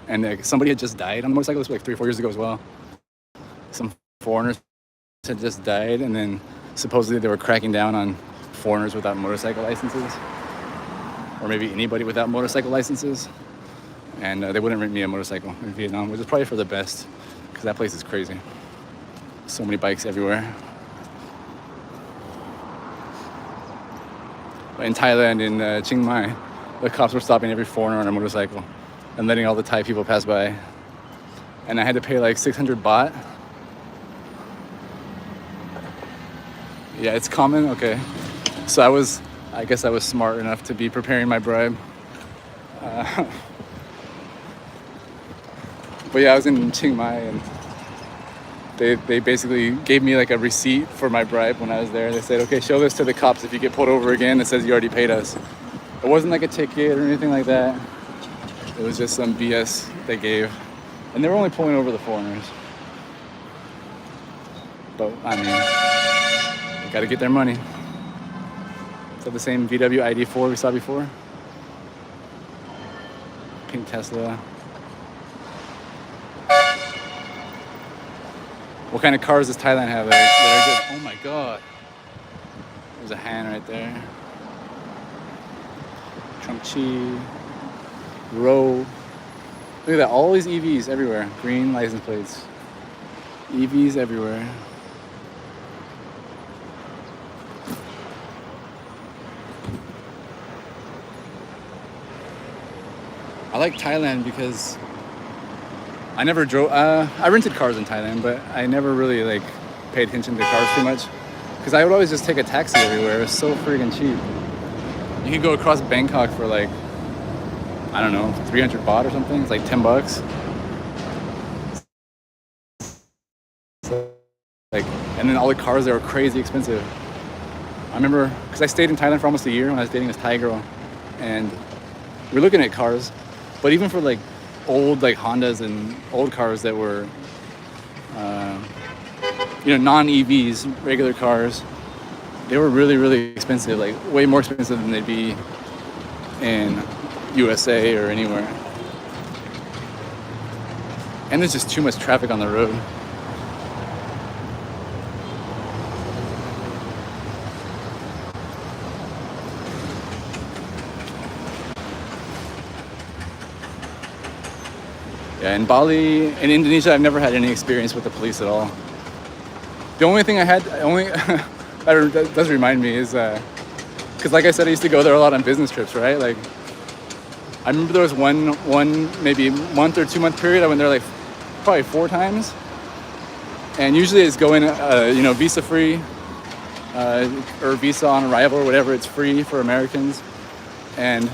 and somebody had just died on the motorcycle. This was like 3 or 4 years ago as well. Some foreigners had just died, and then supposedly they were cracking down on foreigners without motorcycle licenses, or maybe anybody without motorcycle licenses. And they wouldn't rent me a motorcycle in Vietnam, which is probably for the best, because that place is crazy. So many bikes everywhere. But in Thailand, in Chiang Mai, the cops were stopping every foreigner on a motorcycle and letting all the Thai people pass by. And I had to pay like 600 baht. Yeah, it's common, okay. So I guess I was smart enough to be preparing my bribe. But yeah, I was in Chiang Mai, and they basically gave me like a receipt for my bribe when I was there. They said, okay, show this to the cops if you get pulled over again. It says you already paid us. It wasn't like a ticket or anything like that. It was just some BS they gave. And they were only pulling over the foreigners. But I mean, they gotta get their money. Is that the same VW ID4 we saw before? Pink Tesla. What kind of cars does Thailand have that are good? Oh my God. There's a hand right there. Trump Chi. Bro, look at that, all these EVs everywhere. Green license plates. EVs everywhere. I like Thailand because I never drove. I rented cars in Thailand, but I never really like paid attention to cars too much because I would always just take a taxi everywhere. It was so freaking cheap. You could go across Bangkok for like, I don't know, 300 baht or something. It's like $10. So, like, and then all the cars there were crazy expensive. I remember because I stayed in Thailand for almost a year when I was dating this Thai girl, and we were looking at cars, but even for like old like Hondas and old cars that were, non-EVs, regular cars, they were really, really expensive, like way more expensive than they'd be in USA or anywhere. And there's just too much traffic on the road. Yeah, in Bali, in Indonesia, I've never had any experience with the police at all. The only thing that does remind me is, because like I said, I used to go there a lot on business trips, right? Like, I remember there was one maybe month or 2 month period. I went there like probably 4 times, and usually it's going, visa free, or visa on arrival or whatever. It's free for Americans, and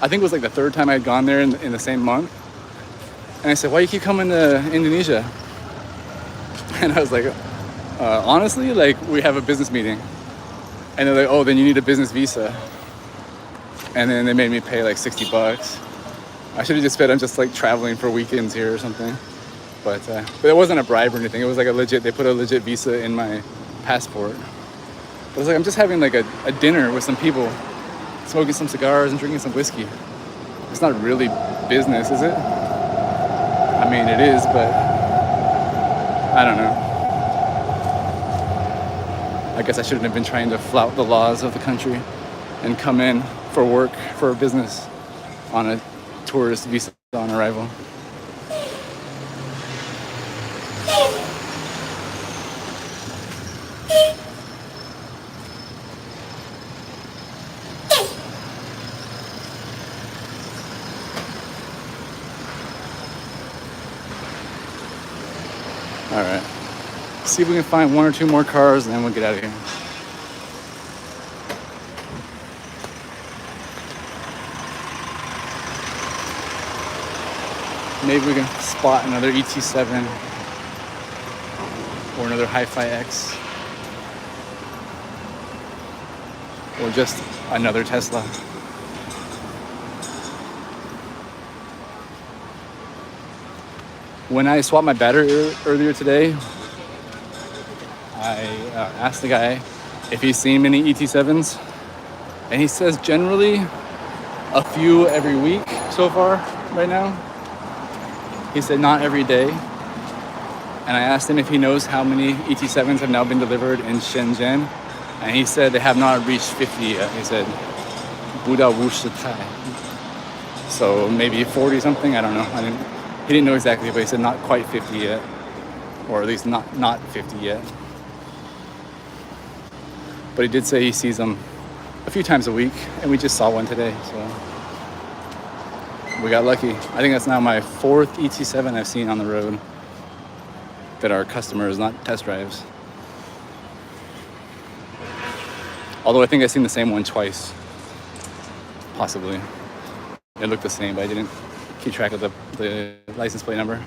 I think it was like the 3rd time I had gone there in the same month. And I said, "Why do you keep coming to Indonesia?" And I was like, honestly, like, we have a business meeting. And they're like, "Oh, then you need a business visa." And then they made me pay like $60. I should have just said I'm just like traveling for weekends here or something. But it wasn't a bribe or anything. It was like they put a legit visa in my passport. But it was like, I'm just having like a dinner with some people, smoking some cigars and drinking some whiskey. It's not really business, is it? I mean, it is, but I don't know. I guess I shouldn't have been trying to flout the laws of the country and come in for work, for a business, on a tourist visa on arrival. All right. See if we can find 1 or 2 more cars, and then we'll get out of here. Maybe we can spot another ET7 or another Hi-Fi X, or just another Tesla. When I swapped my battery earlier today, I asked the guy if he's seen many ET7s, and he says generally a few every week so far right now. He said not every day. And I asked him if he knows how many ET7s have now been delivered in Shenzhen, and he said they have not reached 50 yet. He said Buddha Wushatai. So maybe 40 something, I don't know. He didn't know exactly, but he said not quite 50 yet, or at least not 50 yet. But he did say he sees them a few times a week, and we just saw one today, so we got lucky. I think that's now my 4th ET7 I've seen on the road that are customers, not test drives. Although I think I've seen the same one twice, possibly. It looked the same, but I didn't keep track of the license plate number.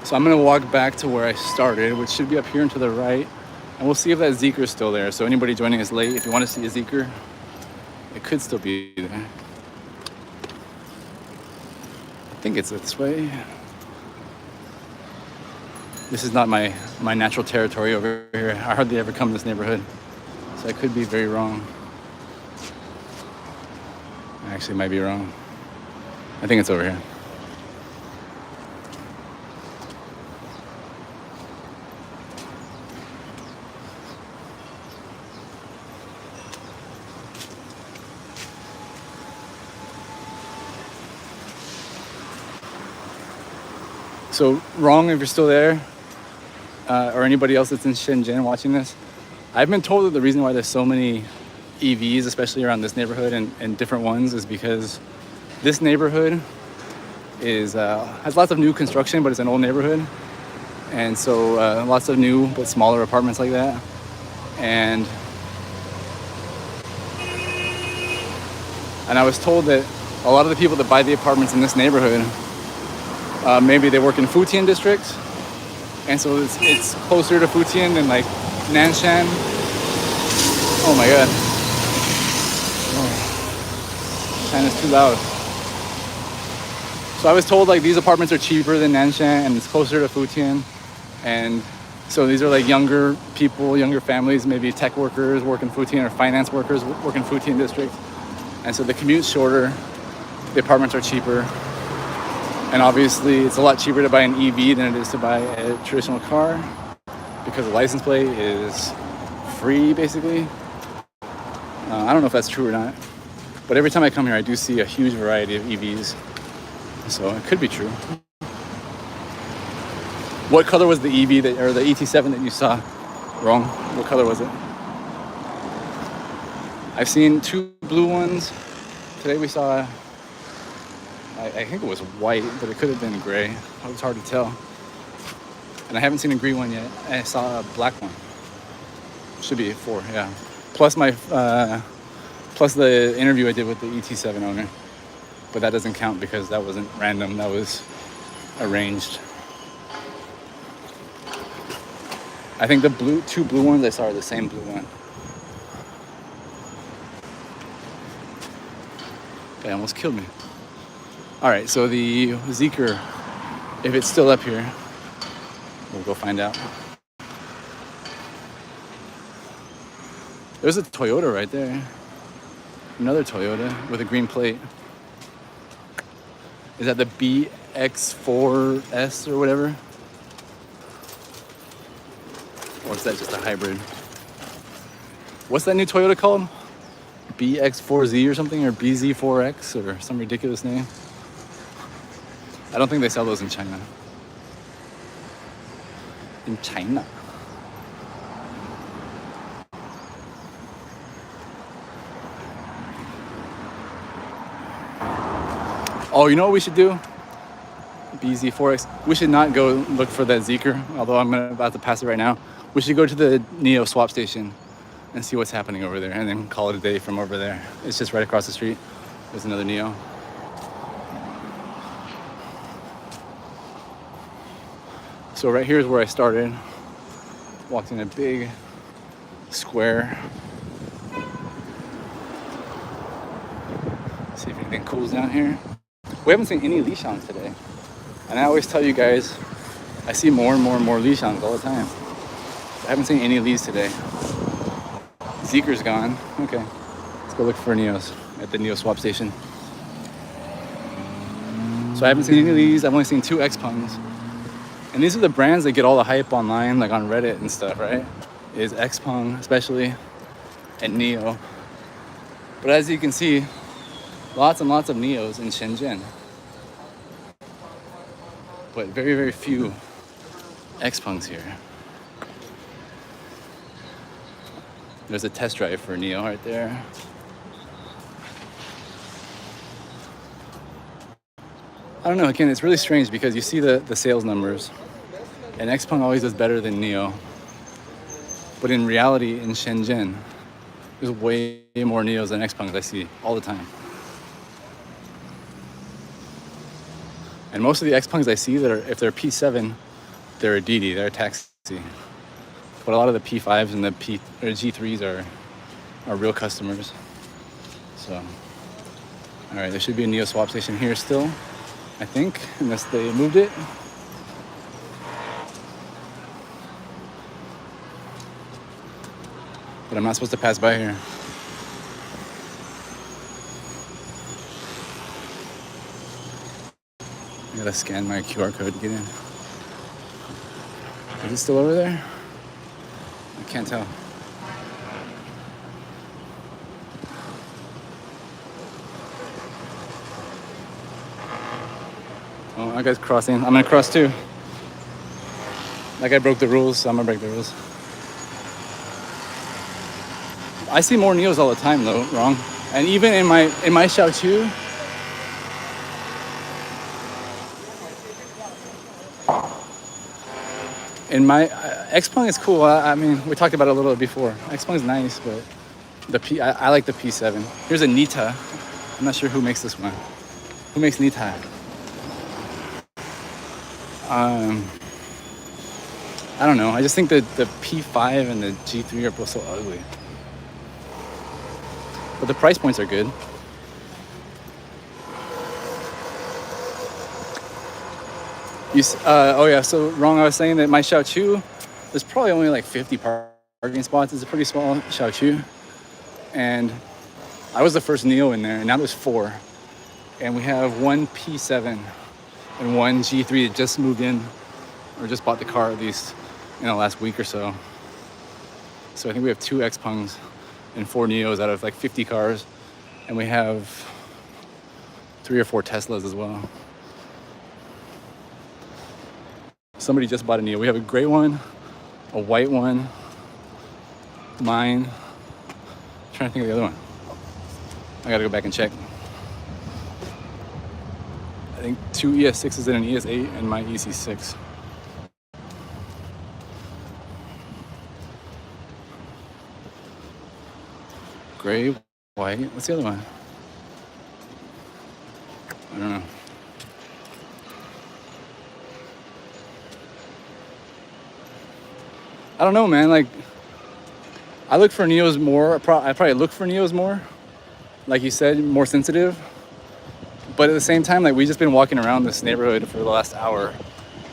So I'm gonna walk back to where I started, which should be up here and to the right, and we'll see if that Zikr is still there. So anybody joining us late, if you want to see a Zikr, it could still be there. I think it's this way. This is not my natural territory over here. I hardly ever come to this neighborhood, so I could be very wrong. Actually, might be wrong. I think it's over here. So wrong if you're still there, or anybody else that's in Shenzhen watching this. I've been told that the reason why there's so many EVs, especially around this neighborhood and different ones, is because this neighborhood is has lots of new construction, but it's an old neighborhood, and so lots of new but smaller apartments like that. And I was told that a lot of the people that buy the apartments in this neighborhood, maybe they work in Futian district, and so it's closer to Futian than like Nanshan. Oh my god. Oh. China's too loud. So I was told like these apartments are cheaper than Nanshan and it's closer to Futian. And so these are like younger people, younger families, maybe tech workers work in Futian or finance workers work in Futian district. And so the commute's shorter, the apartments are cheaper. And obviously it's a lot cheaper to buy an EV than it is to buy a traditional car because the license plate is free basically. I don't know if that's true or not, but every time I come here I do see a huge variety of EVs, so it could be true. What color was the EV or the ET7 that you saw? Wrong. What color was it? I've seen 2 blue ones. Today we saw, I think it was white, but it could have been gray. It was hard to tell. And I haven't seen a green one yet. I saw a black one. Should be 4, yeah. Plus plus the interview I did with the ET7 owner. But that doesn't count because that wasn't random. That was arranged. I think the 2 blue ones I saw are the same blue one. They almost killed me. All right, so the Zikr, if it's still up here, we'll go find out. There's a Toyota right there. Another Toyota with a green plate. Is that the BX4S or whatever? Or is that just a hybrid? What's that new Toyota called? BX4Z or something, or BZ4X or some ridiculous name? I don't think they sell those in China. In China. Oh, you know what we should do? BZ4X. We should not go look for that Zikr, although I'm about to pass it right now. We should go to the NIO swap station and see what's happening over there and then call it a day from over there. It's just right across the street. There's another NIO. So right here is where I started. Walked in a big square. See if anything cool's down here. We haven't seen any Lishangs today. And I always tell you guys, I see more and more and more Lishangs all the time. I haven't seen any Lis today. Zikr's gone. Okay, let's go look for NIOs at the NIO swap station. So I haven't seen any Lis. I've only seen 2 Xpengs. And these are the brands that get all the hype online, like on Reddit and stuff, right? Is Xpeng especially, and NIO. But as you can see, lots and lots of NIOs in Shenzhen. But very, very few Xpengs here. There's a test drive for NIO right there. I don't know, again, it's really strange because you see the sales numbers and Xpeng always does better than NIO. But in reality, in Shenzhen, there's way more NIOs than Xpengs I see all the time. And most of the Xpengs I see that are, if they're P7, they're a DD, they're a taxi. But a lot of the P5s and the G3s are real customers. So, all right, there should be a NIO swap station here still, I think, unless they moved it. But I'm not supposed to pass by here. I gotta scan my QR code to get in. Is it still over there? I can't tell. Oh, that guy's crossing. I'm gonna cross too. That guy broke the rules, so I'm gonna break the rules. I see more NIOs all the time though, wrong? And even in my Xiaoqiu, in my Xpeng is cool. I mean, we talked about it a little bit before. Xpeng is nice, but I like the P7. Here's a Nita. I'm not sure who makes this one. Who makes Nita? I don't know. I just think that the P5 and the G3 are both so ugly. But the price points are good. Oh yeah, so wrong. I was saying that my Xiaoqiu, there's probably only like 50 parking spots. It's a pretty small Xiaoqiu. And I was the first NIO in there, and now there's 4. And we have one P7 and one G3 that just moved in, or just bought the car at least in the last week or so. So I think we have 2 Xpengs and 4 NIOs out of like 50 cars. And we have 3 or 4 Teslas as well. Somebody just bought a NIO. We have a gray one, a white one, mine. I'm trying to think of the other one. I gotta go back and check. I think 2 ES6s and an ES8 and my EC6. Gray, white. What's the other one? I don't know. I don't know, man. Like, I look for NIOs more. I probably look for NIOs more. Like you said, more sensitive. But at the same time, like, we've just been walking around this neighborhood for the last hour,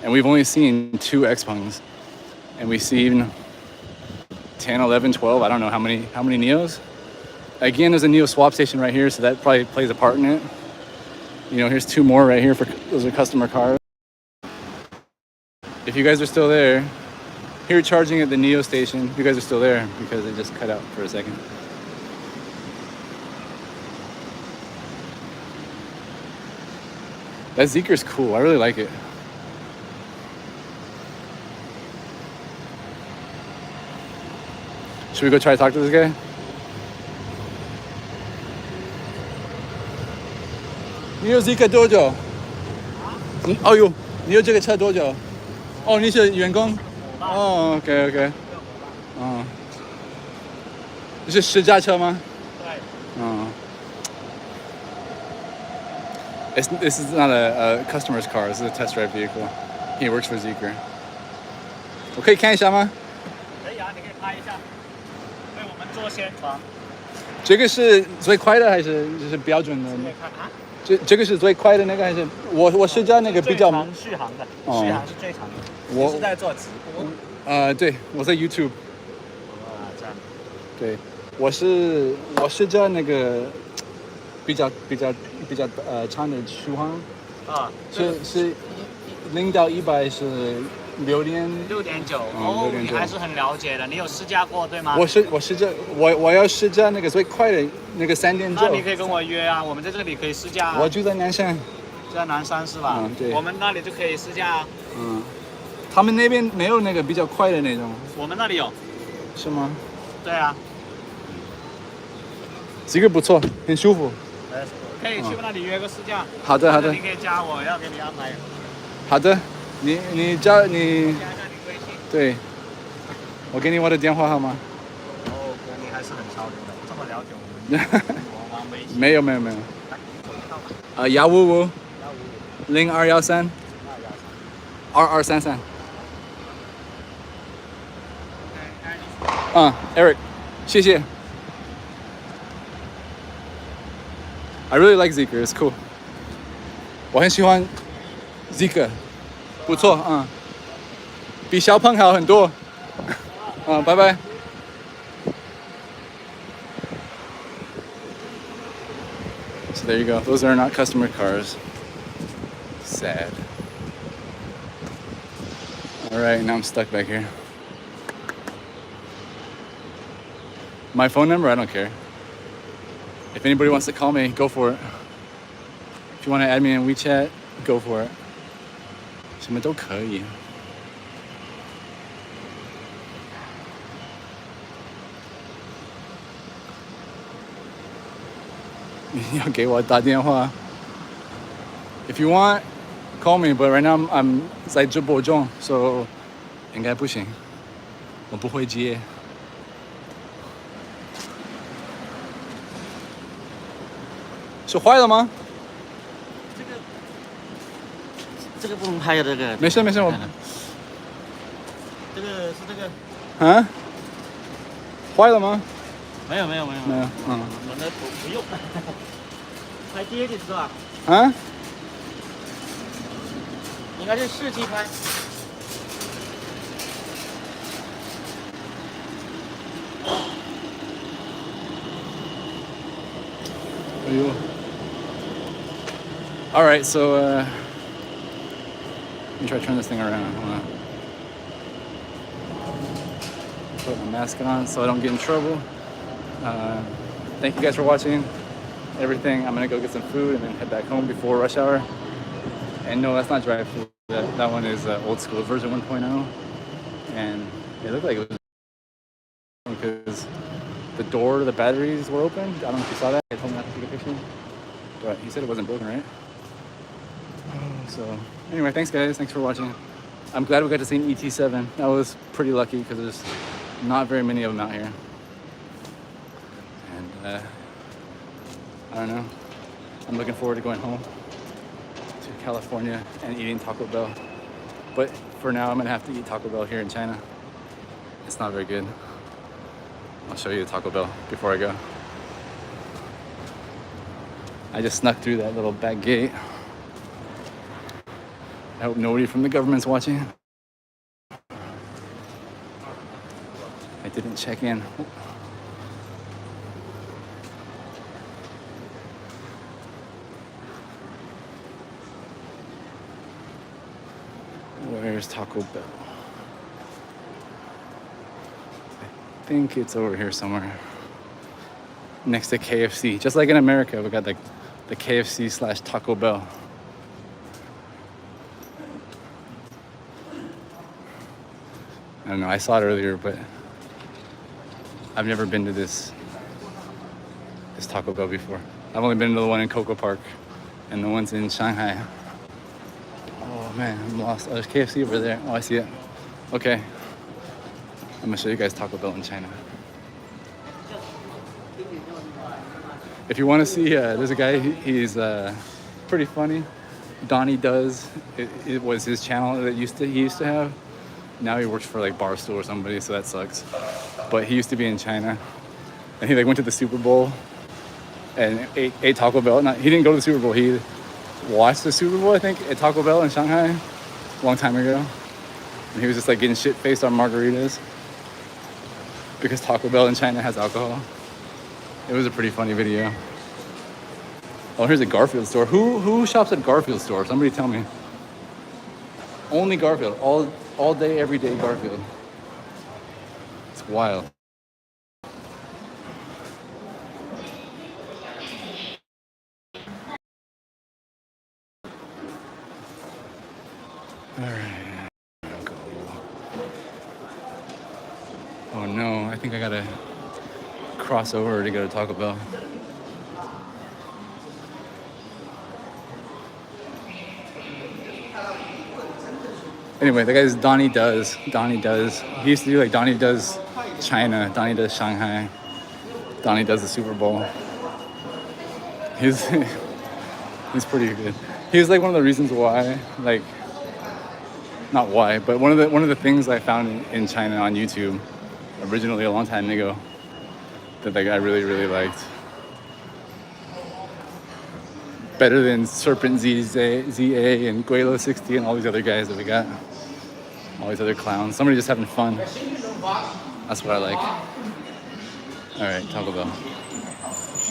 and we've only seen 2 Xpengs, and we've seen 10, 11, 12. I don't know how many NIOs. Again, there's a NIO swap station right here, so that probably plays a part in it. You know, here's 2 more right here. Those are customer cars. If you guys are still there, here charging at the NIO station, you guys are still there because it just cut out for a second. That Zikr is cool. I really like it. Should we go try to talk to this guy?你有 Zikr 多久？哦呦，你有这个车多久？哦，你是员工？哦 ，OK， 哦，你是试驾车吗？对。哦。This is not a customer's car. This is a test drive vehicle. He works for Zikr. 我可以看一下吗？可以啊，你可以拍一下，为我们做宣传。这个是最快的还是就是标准的？这个是最快的那个还是我试驾那个比较续航的，续航是最长的。我是在做直播。对，我在 YouTube。这样。对，我试驾那个比较长的续航。啊，是0到100是6.9。哦，你还是很了解的。你有试驾过对吗？我试驾，我要试驾那个最快的那个3.9。那你可以跟我约啊，我们在这里可以试驾啊。我住在南山。在南山是吧？嗯，对。我们那里就可以试驾啊。嗯。他们那边没有那个比较快的那种。我们那里有。是吗？对啊。这个不错，很舒服。可以去那里约个试驾。好的。你可以加我，要给你安排。好的。你加你，对，我给你我的电话号码。哦，你还是很超流的，这么了解我们。没有。155 0213 2233。Eric， 谢谢。I really like Zikr, it's cool. 我很喜欢 Zikr。不错，比小鹏好很多。拜拜。So there you go. Those are not customer cars. sad. All right, now I'm stuck back here. My phone number, I don't care. If anybody wants to call me, go for it. If you want to add me in WeChat, go for it. 什么都可以。你要给我打电话。If you want, call me, but right now I'm 在直播中 so 应该不行，我不会接。是坏了吗？这个不能拍的，这个。没事没事，我。这个是这个。啊？坏了吗？没有。嗯。我那不用。拍街景是吧？啊？应该是市区拍。哎呦。All right, so let me try to turn this thing around. Hold on. Put my mask on so I don't get in trouble. Thank you guys for watching everything. I'm gonna go get some food and then head back home before rush hour. And no, that's not drive-thru. That one is old school version 1.0. And it looked like it was because the door to the batteries were open. I don't know if you saw that. I told me not to take a picture, but he said it wasn't broken, right? So anyway, thanks guys. Thanks for watching. I'm glad we got to see an ET7. That was pretty lucky because there's not very many of them out here. And I don't know. I'm looking forward to going home to California and eating Taco Bell. But for now, I'm gonna have to eat Taco Bell here in China. It's not very good. I'll show you the Taco Bell before I go. I just snuck through that little back gate. I hope nobody from the government's watching. I didn't check in. Where's Taco Bell? I think it's over here somewhere. Next to KFC. Just like in America, we got like the KFC / Taco Bell. I don't know, I saw it earlier, but I've never been to this Taco Bell before. I've only been to the one in Coco Park and the ones in Shanghai. Oh man, I'm lost. Oh, there's KFC over there. Oh, I see it. Okay. I'm gonna show you guys Taco Bell in China. If you wanna see, there's a guy, he's pretty funny. Donnie Does. It was his channel that he used to have. Now he works for like Barstool or somebody, so that sucks. But he used to be in China, and he like went to the Super Bowl and ate Taco Bell. He didn't go to the Super Bowl. He watched the Super Bowl, I think, at Taco Bell in Shanghai a long time ago. And he was just like getting shit faced on margaritas because Taco Bell in China has alcohol. It was a pretty funny video. Oh, here's a Garfield store. Who shops at Garfield store? Somebody tell me. Only Garfield. All day, every day Garfield. It's wild. All right. Go. Oh no, I think I gotta cross over to go to Taco Bell. Anyway, the guy's Donnie Does. Donnie Does. He used to do like Donnie Does China, Donnie Does Shanghai, Donnie Does the Super Bowl. He's pretty good. He was like one of the reasons why, like, not why, but one of the things I found in China on YouTube originally a long time ago that like I really liked. Better than Serpent ZA and Guelo 60 and all these other guys that we got. All these other clowns. Somebody just having fun. That's what I like. All right, Taco Bell.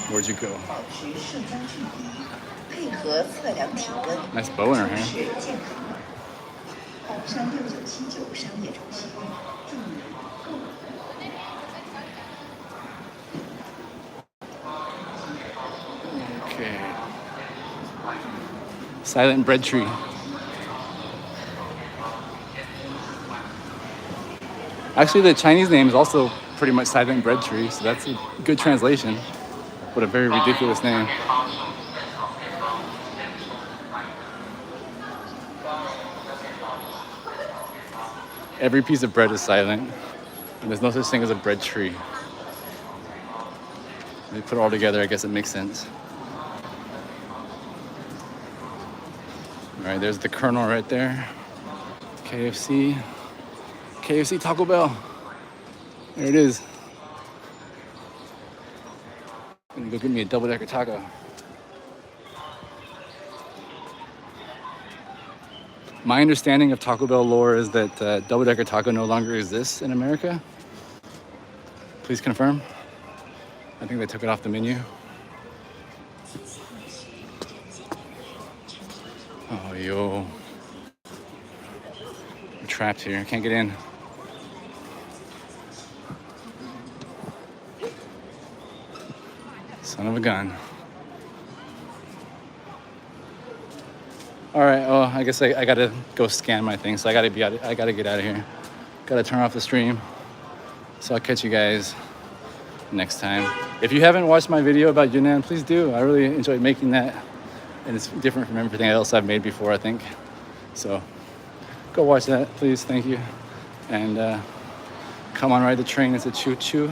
Where'd you go? 配合测量体温， Nice bow in her 支 hand. 持健康。宝山6979商业中心，祝您购物。 Okay. Silent bread tree. Actually, the Chinese name is also pretty much silent bread tree, so that's a good translation. But a very ridiculous name. Every piece of bread is silent, and there's no such thing as a bread tree. When you put it all together, I guess it makes sense. All right, there's the Colonel right there. KFC. KFC Taco Bell. There it is. I'm gonna go get me a double-decker taco. My understanding of Taco Bell lore is that double-decker taco no longer exists in America. Please confirm. I think they took it off the menu. Oh, yo. I'm trapped here. I can't get in. Son of a gun. All right. Oh, I guess I gotta go scan my thing. So I gotta get out of here. Gotta turn off the stream. So I'll catch you guys next time. If you haven't watched my video about Yunnan, please do. I really enjoyed making that, and it's different from everything else I've made before, I think. So go watch that, please. Thank you. And come on, ride the train. It's a choo-choo.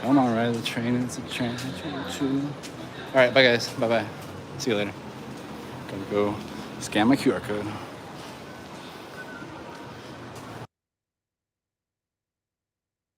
Come on, ride the train. It's a train. Choo-choo. All right, bye guys. Bye-bye. See you later. Gonna go scan my QR code.